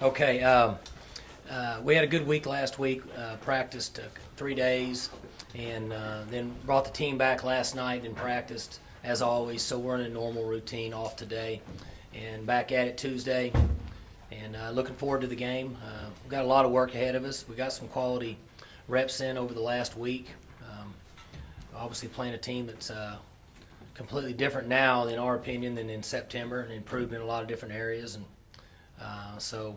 Okay, we had a good week last week. Practiced 3 days, and then brought the team back last night and practiced as always. So we're in a normal routine. Off today, and back at it Tuesday. And looking forward to the game. We've got a lot of work ahead of us. We got some quality reps in over the last week. Obviously, playing a team that's completely different now, in our opinion, than in September, and improved in a lot of different areas. And so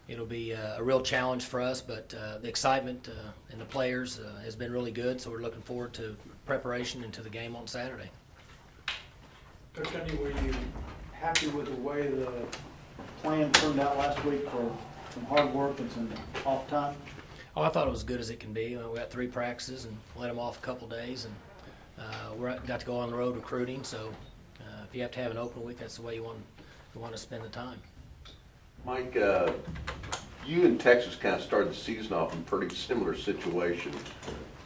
it'll be a real challenge for us, but the excitement and the players has been really good, so we're looking forward to preparation and to the game on Saturday. Coach Gundy, were you happy with the way the plan turned out last week for some hard work and some off time? Oh, I thought it was as good as it can be. We got 3 practices and let them off a couple days, and we got to go on the road recruiting. So if you have to have an open week, that's the way you want to spend the time. Mike, you and Texas kind of started the season off in a pretty similar situation.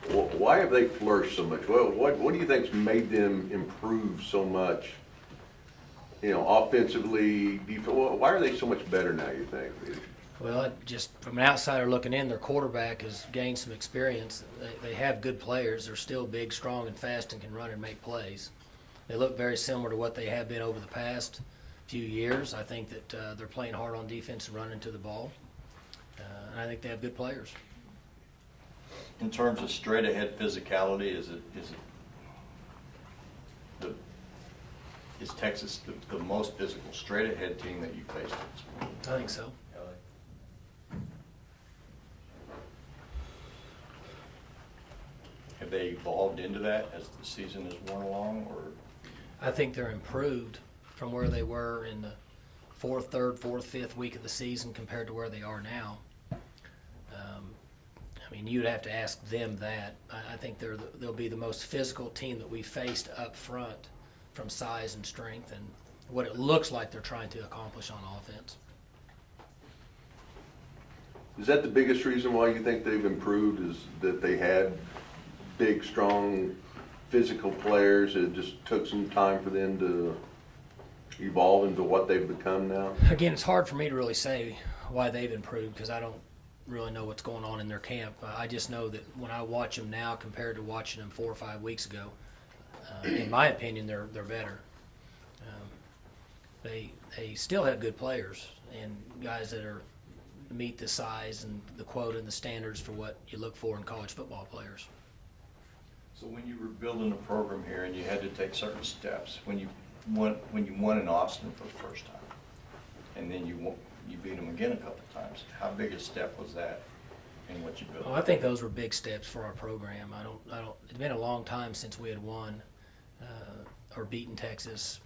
Why have they flourished so much? Well, what do you think's made them improve so much? You know, offensively, why are they so much better now, you think? Well, just from an outsider looking in, their quarterback has gained some experience. They have good players. They're still big, strong, and fast, and can run and make plays. They look very similar to what they have been over the past few years. I think that they're playing hard on defense and running to the ball. And I think they have good players. In terms of straight-ahead physicality, is Texas the most physical straight-ahead team that you faced at this point? I think so. Have they evolved into that as the season has worn along, or? I think they're improved from where they were in the third, fourth, fifth week of the season compared to where they are now. I mean, you'd have to ask them that. I think they'll be the most physical team that we faced up front from size and strength and what it looks like they're trying to accomplish on offense. Is that the biggest reason why you think they've improved, is that they had big, strong, physical players? It just took some time for them to evolve into what they've become now? Again, it's hard for me to really say why they've improved because I don't really know what's going on in their camp. I just know that when I watch them now compared to watching them 4 or 5 weeks ago, in my opinion, they're better. They still have good players and guys that meet the size and the quota and the standards for what you look for in college football players. So when you were building a program here and you had to take certain steps, when you won in Austin for the first time, and then you beat them again a couple of times, how big a step was that in what you built? Well, I think those were big steps for our program. It's been a long time since we had won or beaten Texas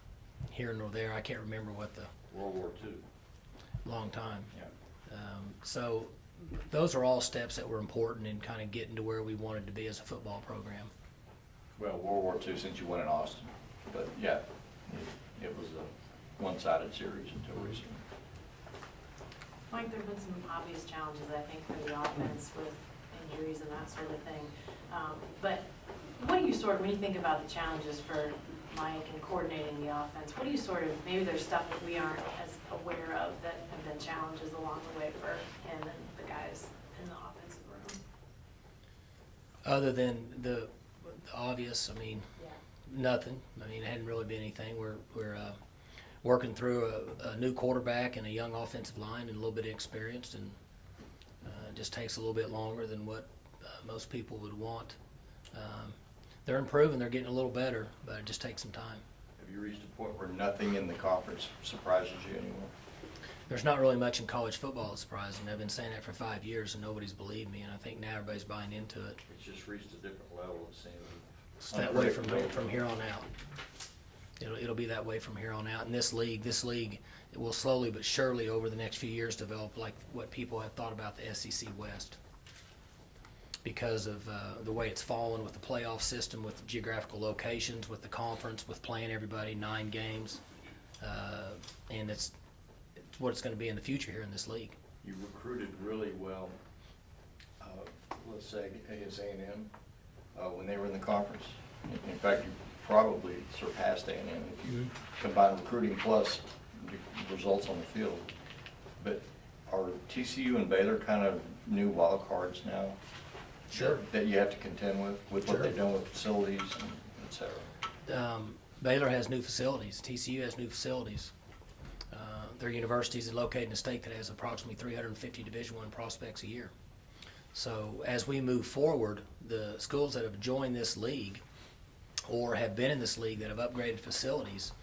here nor there. I can't remember what the World War II. Long time. Yeah. So those are all steps that were important in kind of getting to where we wanted to be as a football program. Well, World War II since you won in Austin, but yeah, it was a one-sided series until recently. Mike, there have been some obvious challenges, I think, for the offense with injuries and that sort of thing. But what do you when you think about the challenges for Mike and coordinating the offense, what do you maybe there's stuff that we aren't as aware of that have been challenges along the way for him and the guys in the offensive room? Other than the obvious, I mean, Yeah. nothing. I mean, it hadn't really been anything. We're working through a new quarterback and a young offensive line and a little bit experienced, and it just takes a little bit longer than what most people would want. They're improving, they're getting a little better, but it just takes some time. Have you reached a point where nothing in the conference surprises you anymore? There's not really much in college football that's surprising. I've been saying that for 5 years and nobody's believed me, and I think now everybody's buying into it. It's just reached a different level, it seems. It's that way from here on out. It'll be that way from here on out. And this league, it will slowly but surely over the next few years develop like what people have thought about the SEC West, because of the way it's fallen with the playoff system, with the geographical locations, with the conference, with playing everybody 9 games, and it's what it's going to be in the future here in this league. You recruited really well, let's say A&M, when they were in the conference. In fact, you probably surpassed A&M if you combine recruiting plus the results on the field. But TCU and Baylor kind of new wild cards now? Sure. That you have to contend with what Sure. they've done with facilities and et cetera? Baylor has new facilities. TCU has new facilities. Their university is located in a state that has approximately 350 Division I prospects a year. So as we move forward, the schools that have joined this league or have been in this league that have upgraded facilities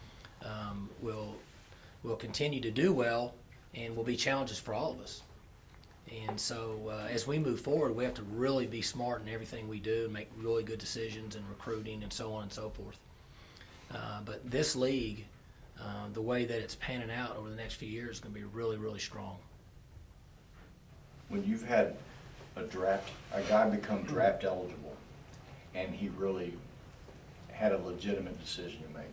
will continue to do well and will be challenges for all of us. And so as we move forward, we have to really be smart in everything we do and make really good decisions in recruiting and so on and so forth. But this league, the way that it's panning out over the next few years is going to be really, really strong. When you've had a guy become draft eligible, and he really had a legitimate decision to make,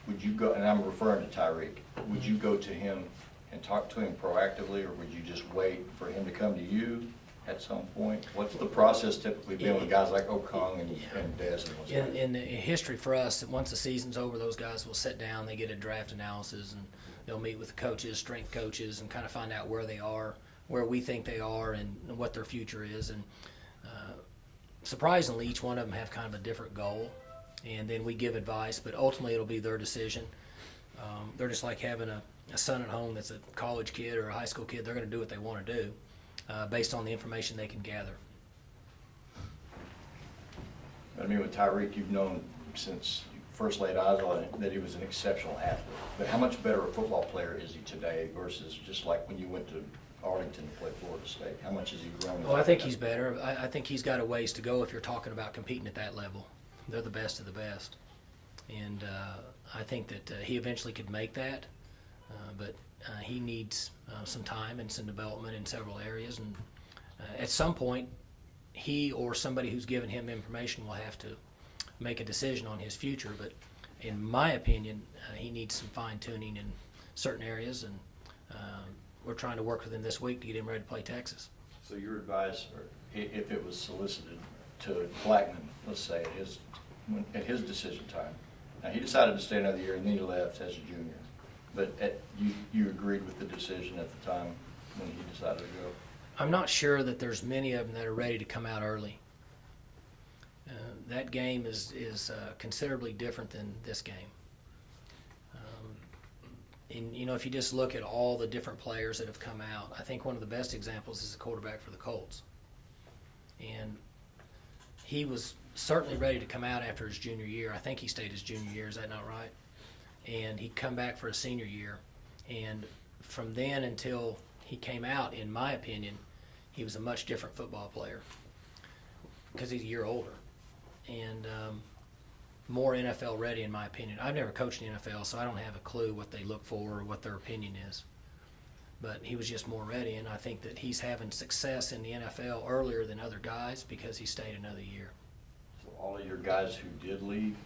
would you go, and I'm referring to Tyreek, would you go to him and talk to him proactively, or would you just wait for him to come to you at some point? What's the process typically been with guys like Okong and Dez and those guys? In history for us, once the season's over, those guys will sit down, they get a draft analysis, and they'll meet with the coaches, strength coaches, and kind of find out where they are, where we think they are, and what their future is. And surprisingly, each one of them have kind of a different goal, and then we give advice, but ultimately it'll be their decision. They're just like having a son at home that's a college kid or a high school kid. They're going to do what they want to do based on the information they can gather. I mean, with Tyreek, you've known since you first laid eyes on him that he was an exceptional athlete. But how much better a football player is he today versus just like when you went to Arlington to play Florida State? How much has he grown? Well, I think he's better. I think he's got a ways to go if you're talking about competing at that level. They're the best of the best. And I think that he eventually could make that, but he needs some time and some development in several areas. And at some point, he or somebody who's given him information will have to make a decision on his future. But in my opinion, he needs some fine-tuning in certain areas, and we're trying to work with him this week to get him ready to play Texas. So your advice, or if it was solicited to Blackman, let's say, at his decision time, now he decided to stay another year and then he left as a junior, but you agreed with the decision at the time when he decided to go? I'm not sure that there's many of them that are ready to come out early. That game is considerably different than this game. And, you know, if you just look at all the different players that have come out, I think one of the best examples is the quarterback for the Colts. And he was certainly ready to come out after his junior year. I think he stayed his junior year. Is that not right? And he'd come back for his senior year. And from then until he came out, in my opinion, he was a much different football player because he's a year older and more NFL ready, in my opinion. I've never coached in the NFL, so I don't have a clue what they look for or what their opinion is. But he was just more ready, and I think that he's having success in the NFL earlier than other guys because he stayed another year. So all of your guys who did leave,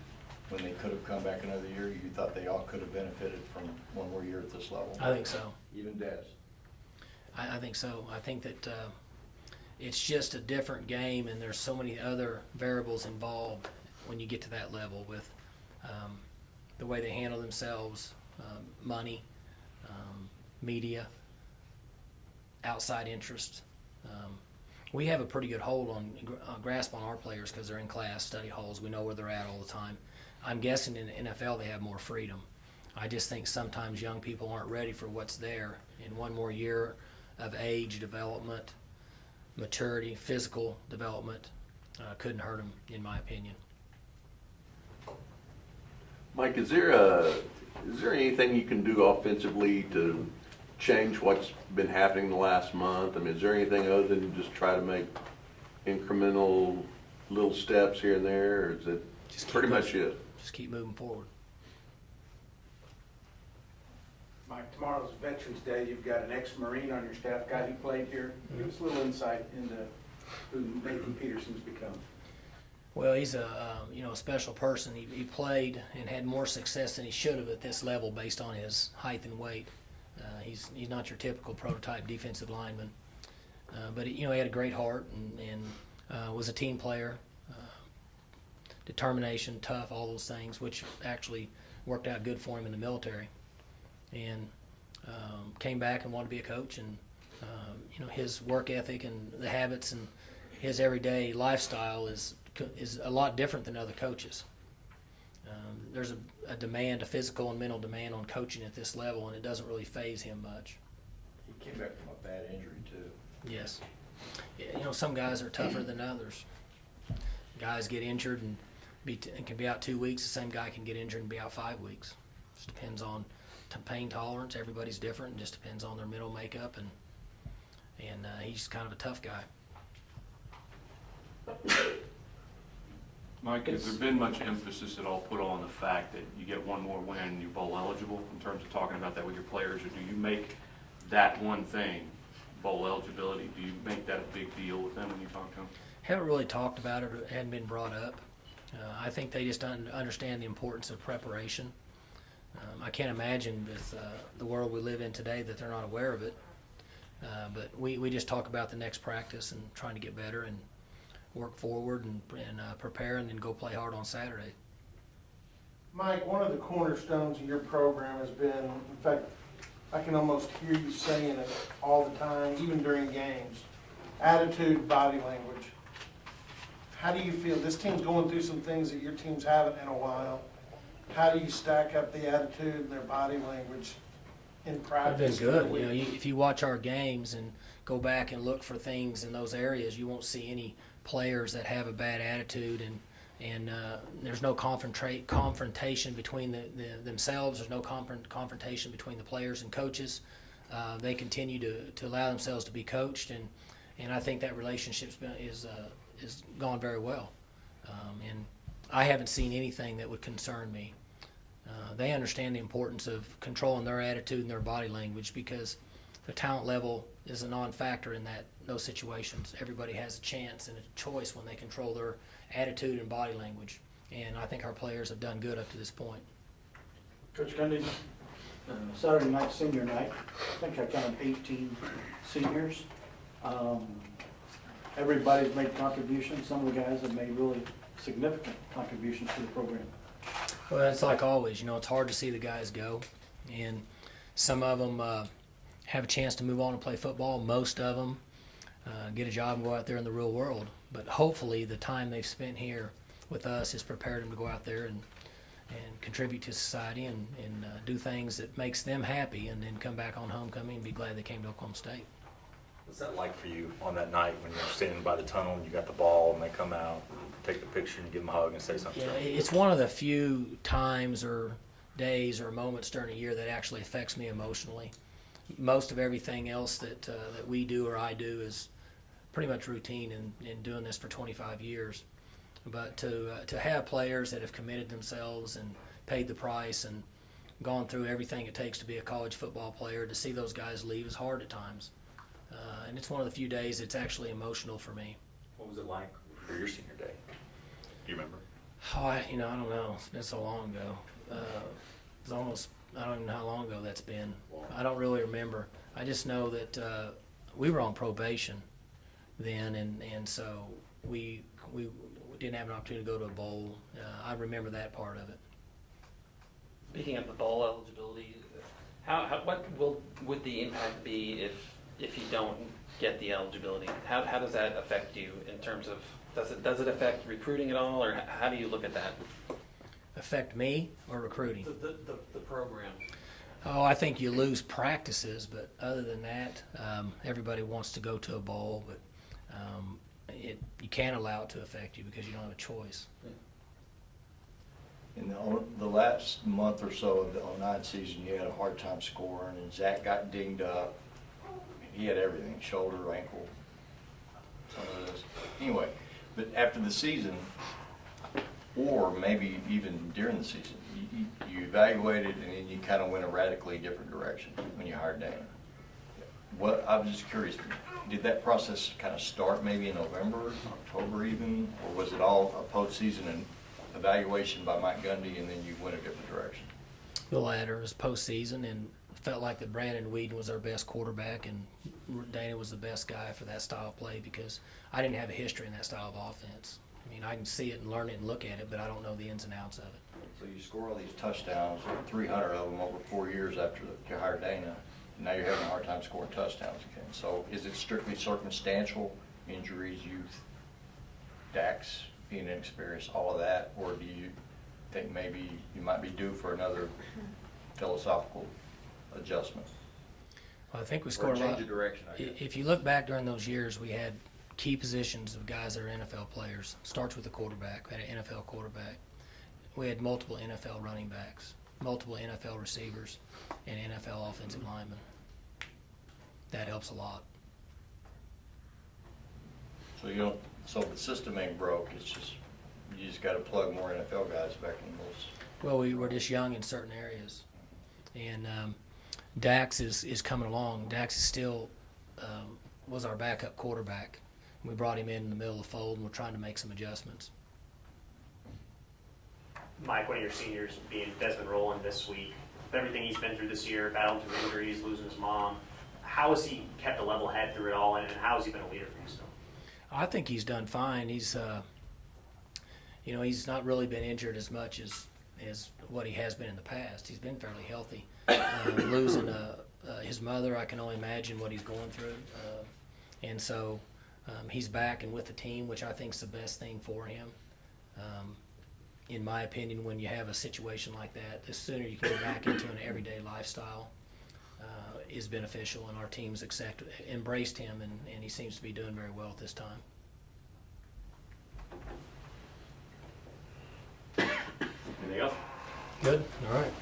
when they could have come back another year, you thought they all could have benefited from one more year at this level? I think so. Even Dez? I think so. I think that it's just a different game, and there's so many other variables involved when you get to that level with the way they handle themselves, money, media, outside interest. We have a pretty good hold on grasp on our players because they're in class, study halls. We know where they're at all the time. I'm guessing in the NFL they have more freedom. I just think sometimes young people aren't ready for what's there. And one more year of age development, maturity, physical development couldn't hurt them, in my opinion. Mike, is there anything you can do offensively to change what's been happening the last month? I mean, is there anything other than just try to make incremental little steps here and there, or is it Just keep pretty much moving. it? Just keep moving forward. Mike, tomorrow's Veterans Day. You've got an ex-Marine on your staff, guy who played here. Give us a little insight into who Nathan Peterson's become. Well, he's a special person. He played and had more success than he should have at this level based on his height and weight. He's not your typical prototype defensive lineman, but he had a great heart and was a team player, determination, tough, all those things, which actually worked out good for him in the military. And came back and wanted to be a coach, and his work ethic and the habits and his everyday lifestyle is a lot different than other coaches. There's a demand, a physical and mental demand on coaching at this level, and it doesn't really faze him much. He came back from a bad injury too. Yes. Some guys are tougher than others. Guys get injured and can be out 2 weeks. The same guy can get injured and be out 5 weeks. Just depends on pain tolerance. Everybody's different. It just depends on their mental makeup, and he's kind of a tough guy. Mike, has there been much emphasis at all put on the fact that you get one more win and you're bowl eligible in terms of talking about that with your players, or do you make that one thing, bowl eligibility, do you make that a big deal with them when you talk to them? Haven't really talked about it. It hadn't been brought up. I think they just understand the importance of preparation. I can't imagine with the world we live in today that they're not aware of it. But we just talk about the next practice and trying to get better and work forward and prepare, and then go play hard on Saturday. Mike, one of the cornerstones of your program has been, in fact, I can almost hear you saying it all the time, even during games, attitude, body language. How do you feel? This team's going through some things that your teams haven't in a while. How do you stack up the attitude and their body language in I've been practice? good. If you watch our games and go back and look for things in those areas, you won't see any players that have a bad attitude, and there's no confrontation between themselves. There's no confrontation between the players and coaches. They continue to allow themselves to be coached, and I think that relationship's is gone very well. And I haven't seen anything that would concern me. They understand the importance of controlling their attitude and their body language, because the talent level is a non-factor in those situations. Everybody has a chance and a choice when they control their attitude and body language. And I think our players have done good up to this point. Coach Gundy, Saturday night, senior night, I think I counted 18 seniors. Everybody's made contributions. Some of the guys have made really significant contributions to the program. Well, it's like always, it's hard to see the guys go. And some of them have a chance to move on and play football. Most of them get a job and go out there in the real world. But hopefully the time they've spent here with us has prepared them to go out there and contribute to society and do things that makes them happy, and then come back on homecoming and be glad they came to Oklahoma State. What's that like for you on that night when you're standing by the tunnel and you got the ball and they come out, take the picture and give them a hug and say something? Yeah, it's one of the few times or days or moments during the year that actually affects me emotionally. Most of everything else that we do or I do is pretty much routine in doing this for 25 years. But to have players that have committed themselves and paid the price and gone through everything it takes to be a college football player, to see those guys leave is hard at times. And it's one of the few days it's actually emotional for me. What was it like for your senior day? Do you remember? Oh, I don't know. It's been so long ago. It's almost, I don't even know how long ago that's been. I don't really remember. I just know that we were on probation then, and so we didn't have an opportunity to go to a bowl. I remember that part of it. Speaking of the bowl eligibility, what would the impact be if you don't get the eligibility? How does that affect you in terms of, does it affect recruiting at all, or how do you look at that? Affect me or recruiting? The program. Oh, I think you lose practices, but other than that, everybody wants to go to a bowl, but you can't allow it to affect you because you don't have a choice. In the last month or so of the 09 season, you had a hard time scoring, and Zach got dinged up. He had everything, shoulder, ankle, some of this. Anyway, but after the season, or maybe even during the season, you evaluated and then you kind of went a radically different direction when you hired Dana. I was just curious, did that process kind of start maybe in November, October even, or was it all a postseason and evaluation by Mike Gundy and then you went a different direction? The latter was postseason, and felt like that Brandon Whedon was our best quarterback, and Dana was the best guy for that style of play, because I didn't have a history in that style of offense. I mean, I can see it and learn it and look at it, but I don't know the ins and outs of it. So you score all these touchdowns, 300 of them over 4 years after you hired Dana. now you're having a hard time scoring touchdowns again. So is it strictly circumstantial, injuries, youth, Dax being inexperienced, all of that? Or do you think maybe you might be due for another philosophical adjustment? Well, I think we Or scored a lot. change of direction, I guess? If you look back during those years, we had key positions of guys that are NFL players. Starts with the quarterback. We had an NFL quarterback. We had multiple NFL running backs, multiple NFL receivers, and NFL offensive linemen. That helps a lot. So you don't, so the system ain't broke, it's just, you just gotta plug more NFL guys back in those. Well, we were just young in certain areas. And Dax is coming along. Dax is still was our backup quarterback. We brought him in the middle of the fold, and we're trying to make some adjustments. Mike, one of your seniors being Desmond Rowland this week, with everything he's been through this year, battling through injuries, losing his mom, how has he kept a level head through it all, and how has he been a leader for you still? I think he's done fine. He's, he's not really been injured as much as what he has been in the past. He's been fairly healthy. Losing his mother, I can only imagine what he's going through. And so he's back and with the team, which I think is the best thing for him. In my opinion, when you have a situation like that, the sooner you can get back into an everyday lifestyle is beneficial, and our team's embraced him, and he seems to be doing very well at this time. Anything else? Good. All right.